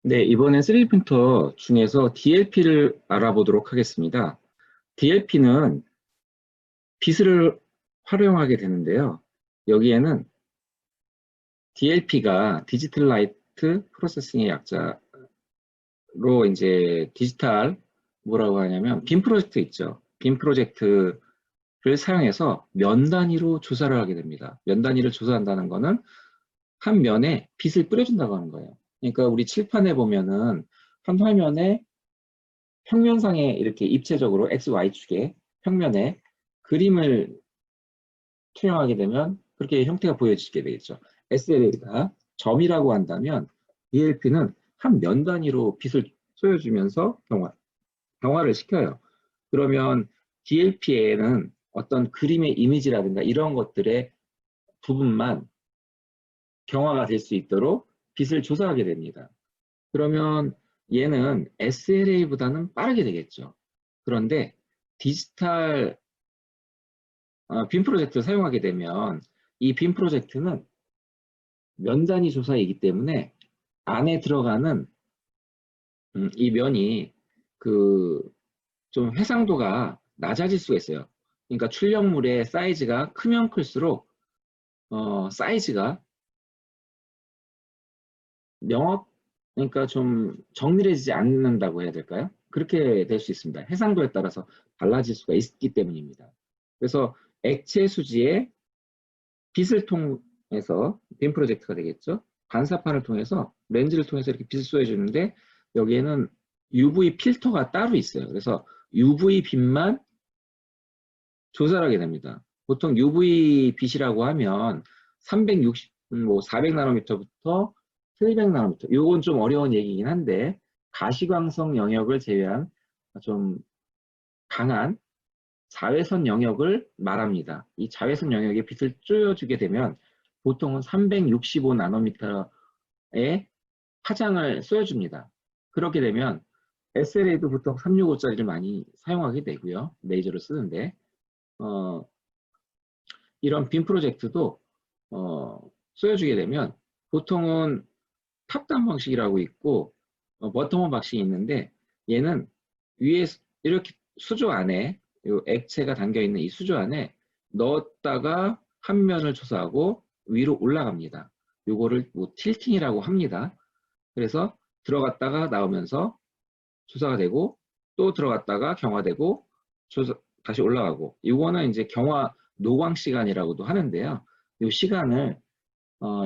네, 이번엔 3D 프린터 중에서 DLP를 알아보도록 하겠습니다. DLP는 빛을 활용하게 되는데요. 여기에는 DLP가 디지털 라이트 프로세싱의 약자로 이제 디지털 뭐라고 하냐면 빔 프로젝트 있죠. 빔 프로젝트를 사용해서 면 단위로 조사를 하게 됩니다. 면 단위를 조사한다는 거는 한 면에 빛을 뿌려준다고 하는 거예요. 그러니까 우리 칠판에 보면은 한 화면에 평면상에 이렇게 입체적으로 X, Y축의 평면에 그림을 투영하게 되면 그렇게 형태가 보여지게 되겠죠. SLA가 점이라고 한다면 DLP는 한 면 단위로 빛을 쏘여주면서 경화를 시켜요. 그러면 DLP에는 어떤 그림의 이미지라든가 이런 것들의 부분만 경화가 될 수 있도록 빛을 조사하게 됩니다. 그러면 얘는 SLA보다는 빠르게 되겠죠. 그런데 디지털 빔 프로젝트를 사용하게 되면 이 빔 프로젝트는 면 단위 조사이기 때문에 안에 들어가는 이 면이 그 좀 해상도가 낮아질 수가 있어요. 그러니까 출력물의 사이즈가 크면 클수록 사이즈가 그러니까 좀 정밀해지지 않는다고 해야 될까요? 그렇게 될 수 있습니다. 해상도에 따라서 달라질 수가 있기 때문입니다. 그래서 액체 수지에 빛을 통해서 빔 프로젝트가 되겠죠. 반사판을 통해서 렌즈를 통해서 이렇게 빛을 쏘여주는데 여기에는 UV 필터가 따로 있어요. 그래서 UV 빛만 조절하게 됩니다. 보통 UV 빛이라고 하면 360, 400나노미터부터 700나노미터. 이건 좀 어려운 얘기긴 한데 가시광선 영역을 제외한 좀 강한 자외선 영역을 말합니다. 이 자외선 영역에 빛을 쬐어주게 되면 보통은 365나노미터의 화장을 쏘여줍니다. 그렇게 되면 SLA도 보통 365짜리를 많이 사용하게 되고요. 레이저를 쓰는데 이런 빔 프로젝트도 쏘여주게 되면 보통은 탑다운 방식이라고 있고 버텀업 방식이 있는데 얘는 위에 이렇게 수조 안에 이 액체가 담겨 있는 이 수조 안에 넣었다가 한 면을 조사하고 위로 올라갑니다. 요거를 뭐 틸팅이라고 합니다. 그래서 들어갔다가 나오면서 조사가 되고 또 들어갔다가 경화되고 다시 올라가고 이거는 이제 경화 노광 시간이라고도 하는데요. 이 시간을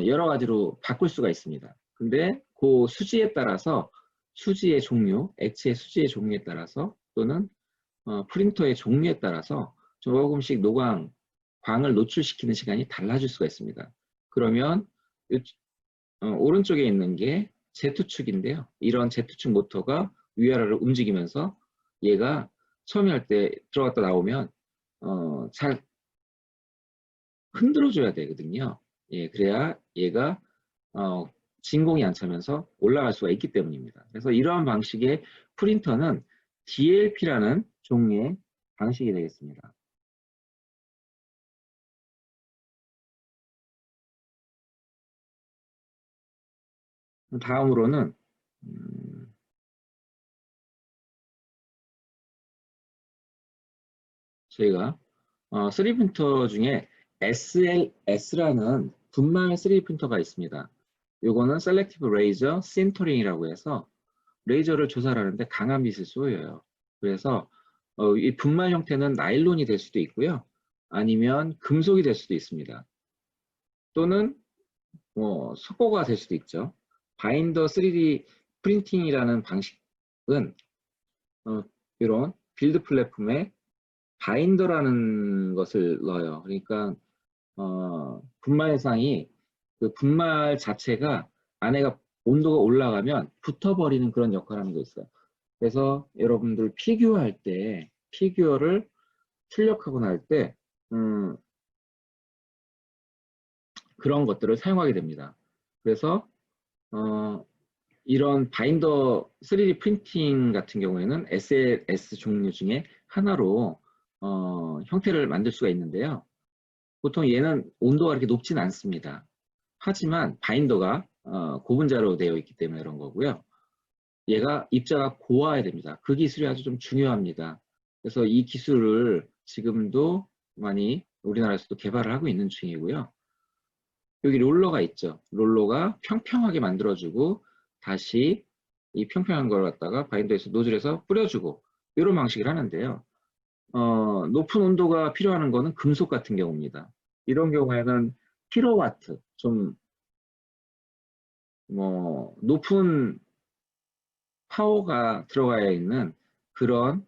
여러 가지로 바꿀 수가 있습니다. 근데 그 수지에 따라서 수지의 종류, 액체의 수지의 종류에 따라서 또는 프린터의 종류에 따라서 조금씩 광을 노출시키는 시간이 달라질 수가 있습니다. 그러면 오른쪽에 있는 게 Z축인데요. 이런 Z축 모터가 위아래로 움직이면서 얘가 처음에 할 때 들어갔다 나오면 잘 흔들어줘야 되거든요. 예, 그래야 얘가 진공이 안 차면서 올라갈 수가 있기 때문입니다. 그래서 이러한 방식의 프린터는 DLP라는 종류의 방식이 되겠습니다. 다음으로는 저희가 3D 프린터 중에 SLS라는 분말 3D 프린터가 있습니다. 이거는 Selective Laser Sintering이라고 해서 레이저를 조사를 하는데 강한 빛을 쏘여요. 그래서 이 분말 형태는 나일론이 될 수도 있고요. 아니면 금속이 될 수도 있습니다. 또는 석고가 될 수도 있죠. 바인더 3D 프린팅이라는 방식은 이런 빌드 플랫폼에 바인더라는 것을 넣어요. 그러니까 분말상이 그 분말 자체가 안에가 온도가 올라가면 붙어버리는 그런 역할을 하는 거 있어요. 그래서 여러분들 피규어 할 때 피규어를 출력하거나 할 때 그런 것들을 사용하게 됩니다. 그래서 이런 바인더 3D 프린팅 같은 경우에는 SLS 종류 중에 하나로 형태를 만들 수가 있는데요. 보통 얘는 온도가 그렇게 높진 않습니다. 하지만 바인더가 고분자로 되어 있기 때문에 그런 거고요. 얘가 입자가 고와야 됩니다. 그 기술이 아주 좀 중요합니다. 그래서 이 기술을 지금도 많이 우리나라에서도 개발을 하고 있는 중이고요. 여기 롤러가 있죠. 롤러가 평평하게 만들어주고 다시 이 평평한 걸 갖다가 바인더에서 노즐에서 뿌려주고 이런 방식을 하는데요. 높은 온도가 필요한 거는 금속 같은 경우입니다. 이런 경우에는 킬로와트, 좀 높은 파워가 들어가야 있는 그런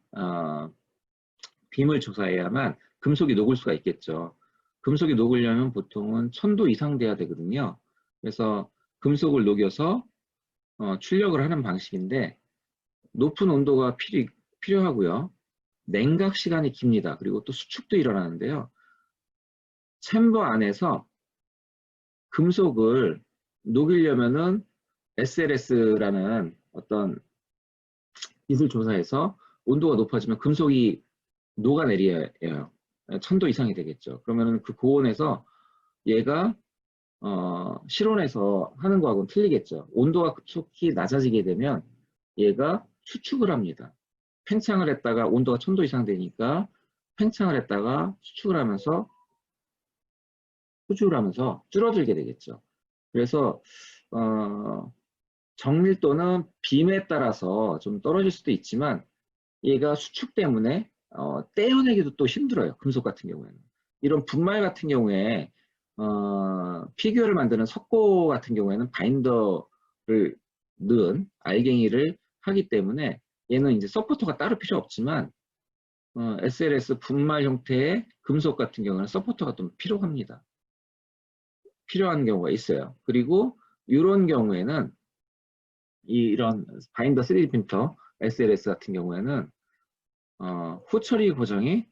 빔을 조사해야만 금속이 녹을 수가 있겠죠. 금속이 녹으려면 보통은 1000도 이상 돼야 되거든요. 그래서 금속을 녹여서 출력을 하는 방식인데 높은 온도가 필요하고요. 냉각 시간이 깁니다. 그리고 또 수축도 일어나는데요. 챔버 안에서 금속을 녹이려면은 SLS라는 어떤 빛을 조사해서 온도가 높아지면 금속이 녹아내려야 해요. 1000도 이상이 되겠죠. 그러면은 그 고온에서 얘가 실온에서 하는 거하고는 틀리겠죠. 온도가 급속히 낮아지게 되면 얘가 수축을 합니다. 팽창을 했다가 온도가 1000도 이상 되니까 팽창을 했다가 수축을 하면서 수축을 하면서 줄어들게 되겠죠. 그래서 정밀도는 빔에 따라서 좀 떨어질 수도 있지만 얘가 수축 때문에 떼어내기도 또 힘들어요. 금속 같은 경우에는. 이런 분말 같은 경우에 피규어를 만드는 석고 같은 경우에는 바인더를 넣은 알갱이를 하기 때문에 얘는 이제 서포터가 따로 필요 없지만 SLS 분말 형태의 금속 같은 경우는 서포터가 좀 필요합니다. 필요한 경우가 있어요. 그리고 이런 경우에는 이런 바인더 3D 프린터 SLS 같은 경우에는 후처리 과정이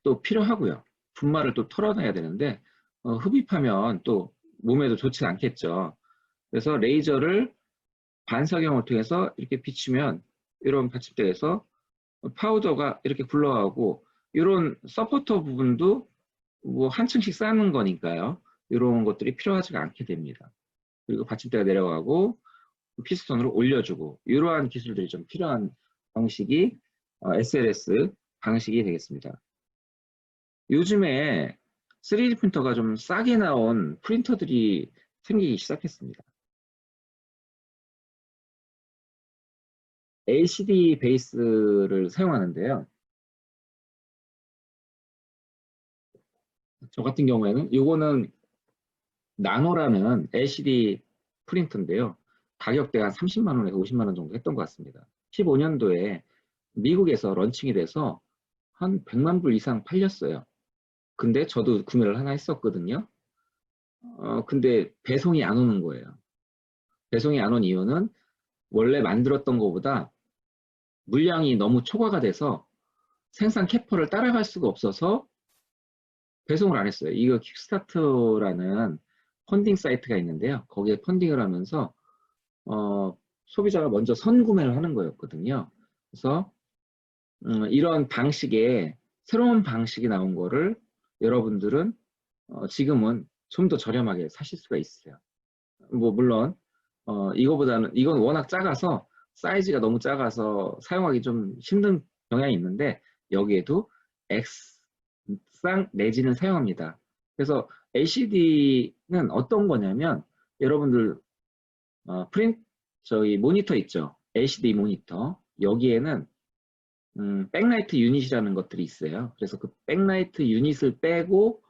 또 필요하고요. 분말을 또 털어내야 되는데 흡입하면 또 몸에도 좋지 않겠죠. 그래서 레이저를 반사경을 통해서 이렇게 비추면 이런 받침대에서 파우더가 이렇게 굴러가고 이런 서포터 부분도 뭐 한 층씩 쌓는 거니까요. 이런 것들이 필요하지가 않게 됩니다. 그리고 받침대가 내려가고 피스톤으로 올려주고 이러한 기술들이 좀 필요한 방식이 SLS 방식이 되겠습니다. 요즘에 3D 프린터가 좀 싸게 나온 프린터들이 생기기 시작했습니다. LCD 베이스를 사용하는데요. 저 같은 경우에는 이거는 나노라는 LCD 프린터인데요. 가격대가 30만 원에서 50만 원 정도 했던 것 같습니다. 15년도에 미국에서 런칭이 돼서 한 100만 불 이상 팔렸어요. 근데 저도 구매를 하나 했었거든요. 근데 배송이 안 오는 거예요. 배송이 안 온 이유는 원래 만들었던 것보다 물량이 너무 초과가 돼서 생산 캐퍼를 따라갈 수가 없어서 배송을 안 했어요. 이거 킥스타터라는 펀딩 사이트가 있는데요. 거기에 펀딩을 하면서 소비자가 먼저 선구매를 하는 거였거든요. 그래서 이런 방식의 새로운 방식이 나온 거를 여러분들은 지금은 좀 더 저렴하게 사실 수가 있어요. 뭐 물론 이건 워낙 작아서 사이즈가 너무 작아서 사용하기 좀 힘든 경향이 있는데 여기에도 X상 내지는 사용합니다. 그래서 LCD는 어떤 거냐면 여러분들 저희 모니터 있죠. LCD 모니터 여기에는 백라이트 유닛이라는 것들이 있어요. 그래서 그 백라이트 유닛을 빼고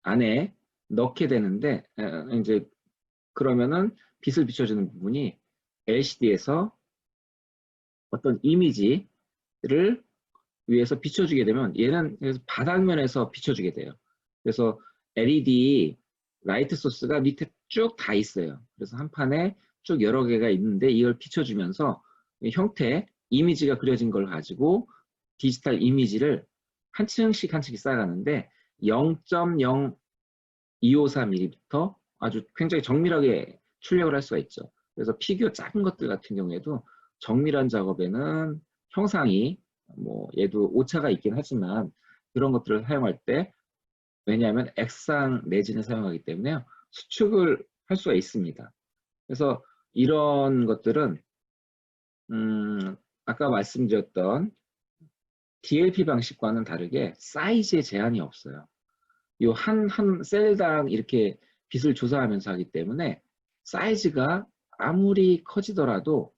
안에 넣게 되는데 이제 그러면은 빛을 비춰주는 부분이 LCD에서 어떤 이미지를 위해서 비춰주게 되면 얘는 바닥면에서 비춰주게 돼요. 그래서 LED 라이트 소스가 밑에 쭉 다 있어요. 그래서 한 판에 쭉 여러 개가 있는데 이걸 비춰주면서 형태, 이미지가 그려진 걸 가지고 디지털 이미지를 한 층씩 한 층씩 쌓아가는데 0.0254mm 아주 굉장히 정밀하게 출력을 할 수가 있죠. 그래서 피규어 작은 것들 같은 경우에도 정밀한 작업에는 형상이 뭐 얘도 오차가 있긴 하지만 그런 것들을 사용할 때 왜냐하면 X상 내진을 사용하기 때문에 수축을 할 수가 있습니다. 그래서 이런 것들은 아까 말씀드렸던 DLP 방식과는 다르게 사이즈에 제한이 없어요. 이 한 셀당 이렇게 빛을 조사하면서 하기 때문에 사이즈가 아무리 커지더라도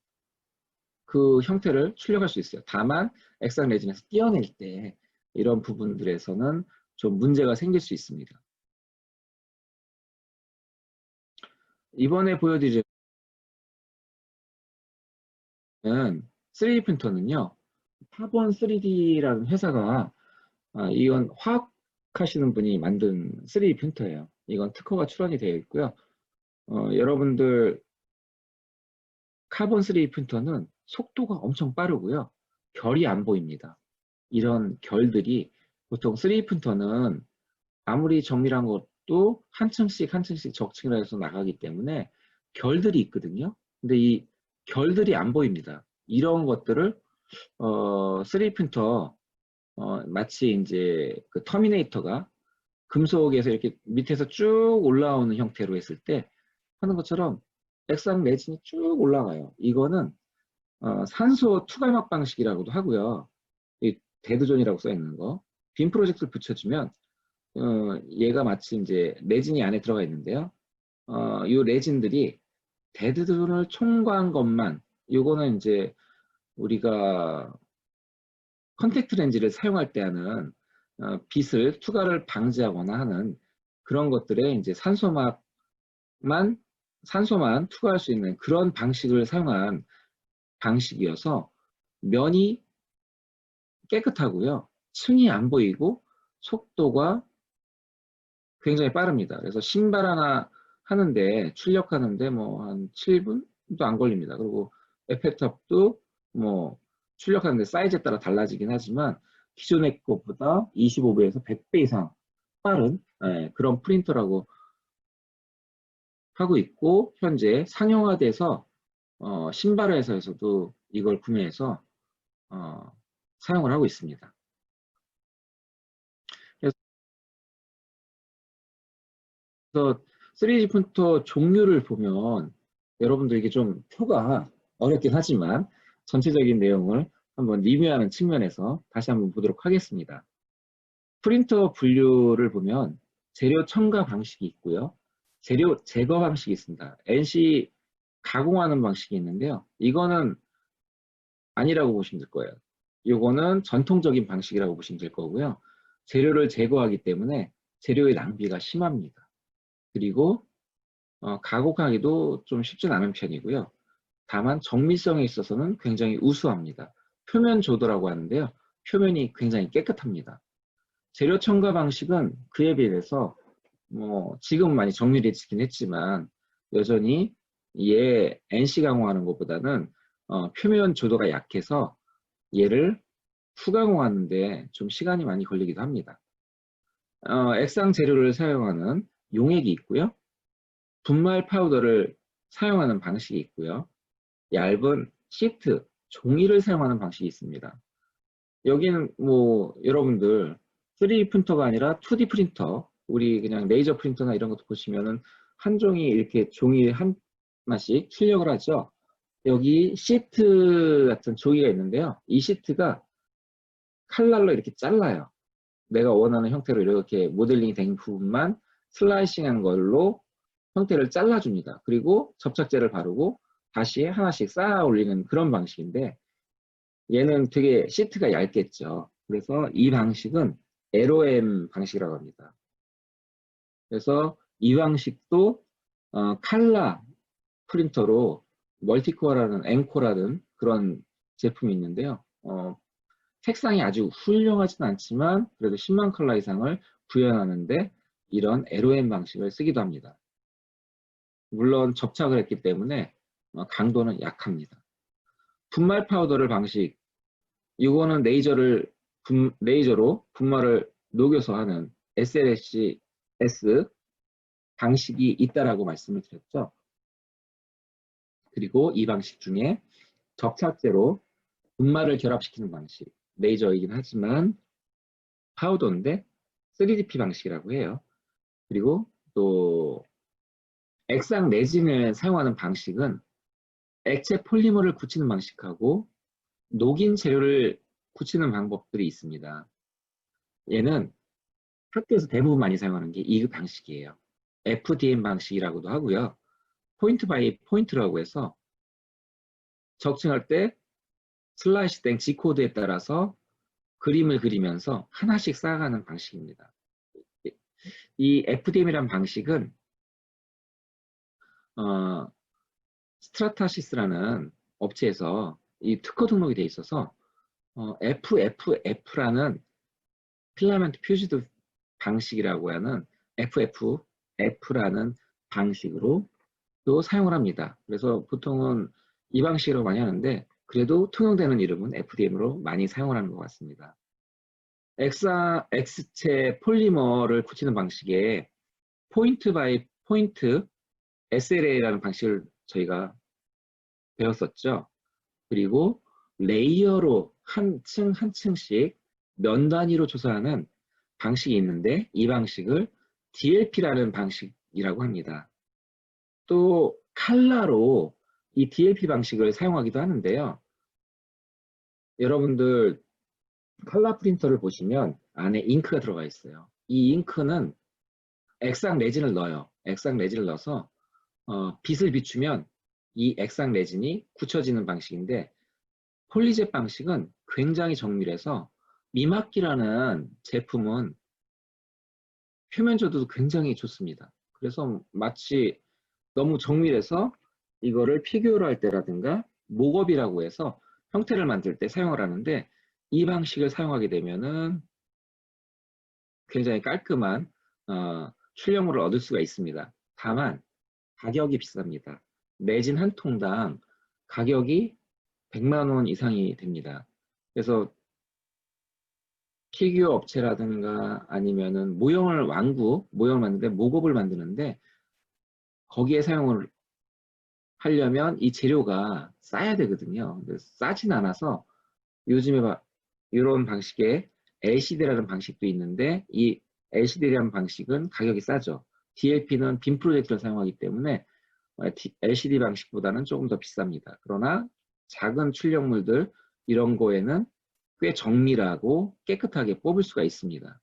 그 형태를 출력할 수 있어요. 다만 액상 레진에서 띄어낼 때 이런 부분들에서는 좀 문제가 생길 수 있습니다. 이번에 보여드리는 3D 프린터는요. 파본 3D라는 회사가 이건 화학 하시는 분이 만든 3D 프린터예요. 이건 특허가 출원이 되어 있고요. 여러분들 카본 3D 프린터는 속도가 엄청 빠르고요. 결이 안 보입니다. 이런 결들이 보통 3D 프린터는 아무리 정밀한 것도 한 층씩 한 층씩 적층이라 해서 나가기 때문에 결들이 있거든요. 근데 이 결들이 안 보입니다. 이런 것들을 3D 프린터 마치 이제 그 터미네이터가 금속에서 이렇게 밑에서 쭉 올라오는 형태로 했을 때 하는 것처럼 액상 레진이 쭉 올라가요. 이거는 산소 투갈막 방식이라고도 하고요. 이 데드존이라고 써 있는 거. 빔 프로젝트를 붙여주면 얘가 마치 이제 레진이 안에 들어가 있는데요. 이 레진들이 데드존을 총괄한 것만, 요거는 이제 우리가 컨택트 렌즈를 사용할 때 하는 빛을 투과를 방지하거나 하는 그런 것들에 이제 산소만 투과할 수 있는 그런 방식을 사용한 방식이어서 면이 깨끗하고요. 층이 안 보이고 속도가 굉장히 빠릅니다. 그래서 신발 하나 하는데 출력하는데 뭐 한 7분도 안 걸립니다. 그리고 에펠탑도 뭐 출력하는데 사이즈에 따라 달라지긴 하지만 기존의 것보다 25배에서 100배 이상 빠른 그런 프린터라고 하고 있고 현재 상용화돼서 신발 회사에서도 이걸 구매해서 어, 사용을 하고 있습니다. 그래서 3D 프린터 종류를 보면 여러분들 이게 좀 표가 어렵긴 하지만 전체적인 내용을 한번 리뷰하는 측면에서 다시 한번 보도록 하겠습니다. 프린터 분류를 보면 재료 첨가 방식이 있고요. 재료 제거 방식이 있습니다. NC 가공하는 방식이 있는데요. 이거는 아니라고 보시면 될 거예요. 이거는 전통적인 방식이라고 보시면 될 거고요. 재료를 제거하기 때문에 재료의 낭비가 심합니다. 그리고 가공하기도 좀 쉽진 않은 편이고요. 다만 정밀성에 있어서는 굉장히 우수합니다. 표면 조도라고 하는데요. 표면이 굉장히 깨끗합니다. 재료 첨가 방식은 그에 비해서 뭐 지금 많이 정밀해지긴 했지만 여전히 얘 NC 가공하는 것보다는 표면 조도가 약해서 얘를 후가공하는데 좀 시간이 많이 걸리기도 합니다. 액상 재료를 사용하는 용액이 있고요. 분말 파우더를 사용하는 방식이 있고요. 얇은 시트, 종이를 사용하는 방식이 있습니다. 여기는 뭐 여러분들 3D 프린터가 아니라 2D 프린터, 우리 그냥 레이저 프린터나 이런 것도 보시면은 한 종이 이렇게 종이 하나씩 출력을 하죠. 여기 시트 같은 종이가 있는데요. 이 시트가 칼날로 이렇게 잘라요. 내가 원하는 형태로 이렇게 모델링이 된 부분만 슬라이싱한 걸로 형태를 잘라줍니다. 그리고 접착제를 바르고 다시 하나씩 쌓아 올리는 그런 방식인데 얘는 되게 시트가 얇겠죠. 그래서 이 방식은 LOM 방식이라고 합니다. 그래서 이 방식도 칼라 프린터로 멀티코어라는 앵코라는 그런 제품이 있는데요. 색상이 아주 훌륭하진 않지만 그래도 10만 컬러 이상을 구현하는데 이런 LOM 방식을 쓰기도 합니다. 물론 접착을 했기 때문에 강도는 약합니다. 분말 파우더를 방식, 이거는 레이저로 분말을 녹여서 하는 SLS 방식이 있다라고 말씀을 드렸죠. 그리고 이 방식 중에 접착제로 분말을 결합시키는 방식, 레이저이긴 하지만 파우더인데 3DP 방식이라고 해요. 그리고 또 액상 레진을 사용하는 방식은 액체 폴리머를 굳히는 방식하고 녹인 재료를 굳히는 방법들이 있습니다. 얘는 학교에서 대부분 많이 사용하는 게 이 방식이에요. FDM 방식이라고도 하고요. 포인트 바이 포인트라고 해서 적층할 때 슬라이스 된 G코드에 따라서 그림을 그리면서 하나씩 쌓아가는 방식입니다. 이 FDM이란 방식은 스트라타시스라는 업체에서 이 특허 등록이 돼 있어서 FFF라는 필라멘트 퓨즈드 방식이라고 하는 FFF라는 방식으로 또 사용을 합니다. 그래서 보통은 이 방식으로 많이 하는데 그래도 통용되는 이름은 FDM으로 많이 사용을 하는 것 같습니다. X체 폴리머를 굳히는 방식에 포인트 바이 포인트 SLA라는 방식을 저희가 배웠었죠. 그리고 레이어로 한 층 한 층씩 면 단위로 조사하는 방식이 있는데 이 방식을 DLP라는 방식이라고 합니다. 또 칼라로 이 DLP 방식을 사용하기도 하는데요. 여러분들 칼라 프린터를 보시면 안에 잉크가 들어가 있어요. 이 잉크는 액상 레진을 넣어요. 액상 레진을 넣어서 빛을 비추면 이 액상 레진이 굳혀지는 방식인데 폴리젯 방식은 굉장히 정밀해서 미막기라는 제품은 표면조도 굉장히 좋습니다. 그래서 마치 너무 정밀해서 이거를 피규어로 할 때라든가 목업이라고 해서 형태를 만들 때 사용을 하는데 이 방식을 사용하게 되면은 굉장히 깔끔한 출력물을 얻을 수가 있습니다. 다만 가격이 비쌉니다. 레진 한 통당 가격이 100만 원 이상이 됩니다. 그래서 피규어 업체라든가 아니면은 모형을 만드는데 목업을 만드는데 거기에 사용을 하려면 이 재료가 싸야 되거든요. 근데 싸진 않아서 요즘에 이런 방식의 LCD라는 방식도 있는데 이 LCD라는 방식은 가격이 싸죠. DLP는 빔 프로젝터를 사용하기 때문에 LCD 방식보다는 조금 더 비쌉니다. 그러나 작은 출력물들 이런 거에는 꽤 정밀하고 깨끗하게 뽑을 수가 있습니다.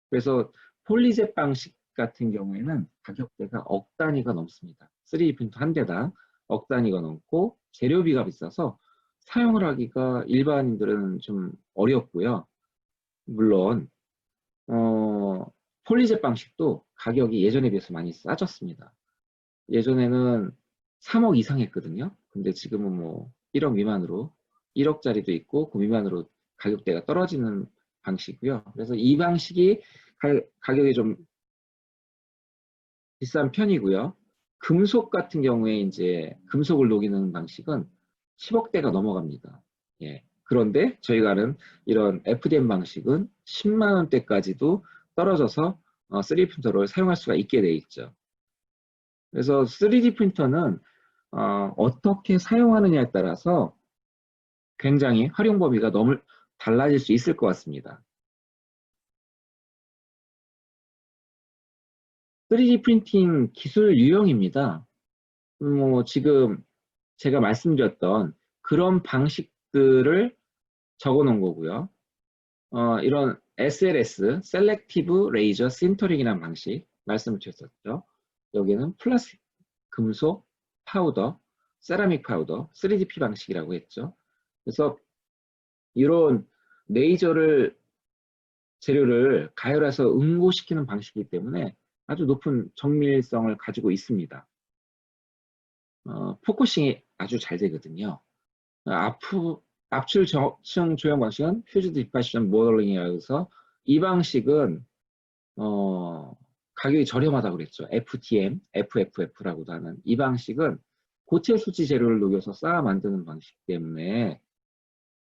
그래서 폴리젯 방식 같은 경우에는 가격대가 억 단위가 넘습니다. 3D 프린터 한 대당 억 단위가 넘고 재료비가 비싸서 사용을 하기가 일반인들은 좀 어렵고요. 물론 폴리젯 방식도 가격이 예전에 비해서 많이 싸졌습니다. 예전에는 3억 이상 했거든요. 근데 지금은 뭐 1억 미만으로 1억짜리도 있고 그 미만으로 가격대가 떨어지는 방식이고요. 그래서 이 방식이 가격이 좀 비싼 편이고요. 금속 같은 경우에 이제 금속을 녹이는 방식은 10억대가 넘어갑니다. 예. 그런데 저희가 아는 이런 FDM 방식은 10만 원대까지도 떨어져서 3D 프린터를 사용할 수가 있게 돼 있죠. 그래서 3D 프린터는 어떻게 사용하느냐에 따라서 굉장히 활용 범위가 너무 달라질 수 있을 것 같습니다. 3D 프린팅 기술 유형입니다. 뭐 지금 제가 말씀드렸던 그런 방식들을 적어 놓은 거고요. 이런 SLS, Selective Laser Sintering 이라는 방식 말씀을 드렸었죠. 여기는 플라스틱, 금속, 파우더, 세라믹 파우더, 3DP 방식이라고 했죠. 그래서 이런 레이저를 재료를 가열해서 응고시키는 방식이기 때문에 아주 높은 정밀성을 가지고 있습니다. 포커싱이 아주 잘 되거든요. 압출층 조형 방식은 퓨즈드 디파시션 모델링이라고 해서 이 방식은 가격이 저렴하다고 그랬죠. FTM, FFF라고도 하는 이 방식은 고체 수지 재료를 녹여서 쌓아 만드는 방식 때문에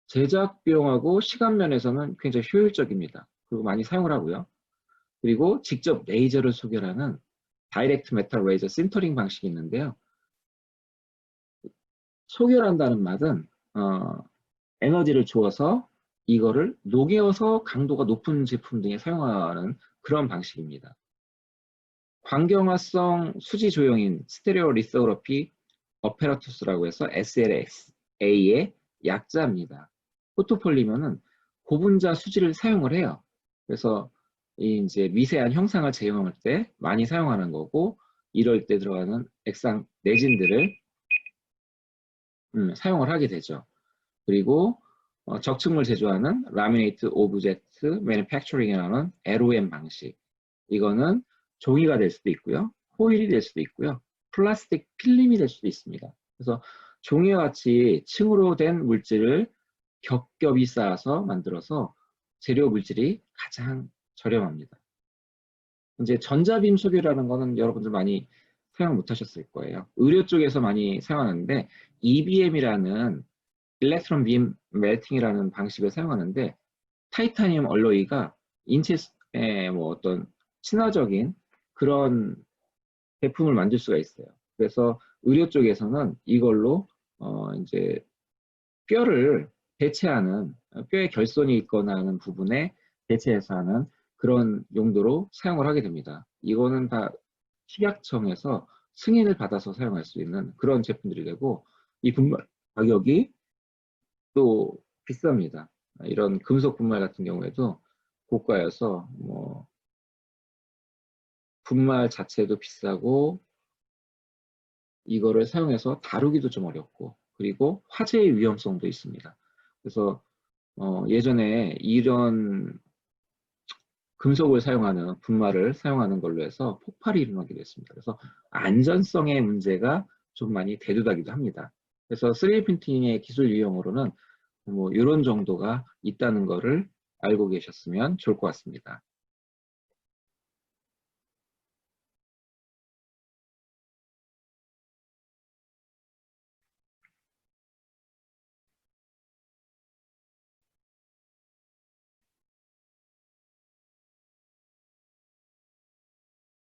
제작 비용하고 시간 면에서는 굉장히 효율적입니다. 그리고 많이 사용을 하고요. 그리고 직접 레이저를 소결하는 다이렉트 메탈 레이저 신터링 방식이 있는데요. 소결한다는 말은 에너지를 주어서 이거를 녹여서 강도가 높은 제품 등에 사용하는 그런 방식입니다. 광경화성 수지 조형인 스테레오 리소그래피 어페라투스라고 해서 SLSA의 약자입니다. 포토폴리머는 고분자 수지를 사용을 해요. 그래서 이제 미세한 형상을 제형할 때 많이 사용하는 거고, 이럴 때 들어가는 액상 레진들을 사용을 하게 되죠. 그리고 적층물 제조하는 라미네이트 오브젝트 매니팩처링이라는 LOM 방식. 이거는 종이가 될 수도 있고요. 호일이 될 수도 있고요. 플라스틱 필름이 될 수도 있습니다. 그래서 종이와 같이 층으로 된 물질을 겹겹이 쌓아서 만들어서 재료 물질이 가장 저렴합니다. 이제 전자빔 소비라는 거는 여러분들 많이 사용 못 하셨을 거예요. 의료 쪽에서 많이 사용하는데 EBM이라는 일렉트론 빔 멜팅이라는 방식을 사용하는데, 타이타늄 얼로이가 인체에 뭐 어떤 친화적인 그런 제품을 만들 수가 있어요. 그래서 의료 쪽에서는 이걸로 이제 뼈를 대체하는, 뼈에 결손이 있거나 하는 부분에 대체해서 하는 그런 용도로 사용을 하게 됩니다. 이거는 다 식약청에서 승인을 받아서 사용할 수 있는 그런 제품들이 되고, 이 분말 가격이 또 비쌉니다. 이런 금속 분말 같은 경우에도 고가여서 뭐 분말 자체도 비싸고, 이거를 사용해서 다루기도 좀 어렵고, 그리고 화재의 위험성도 있습니다. 그래서 예전에 이런 금속을 사용하는 분말을 사용하는 걸로 해서 폭발이 일어나기도 했습니다. 그래서 안전성의 문제가 좀 많이 대두하기도 합니다. 그래서 3D 프린팅의 기술 유형으로는 뭐 이런 정도가 있다는 거를 알고 계셨으면 좋을 것 같습니다.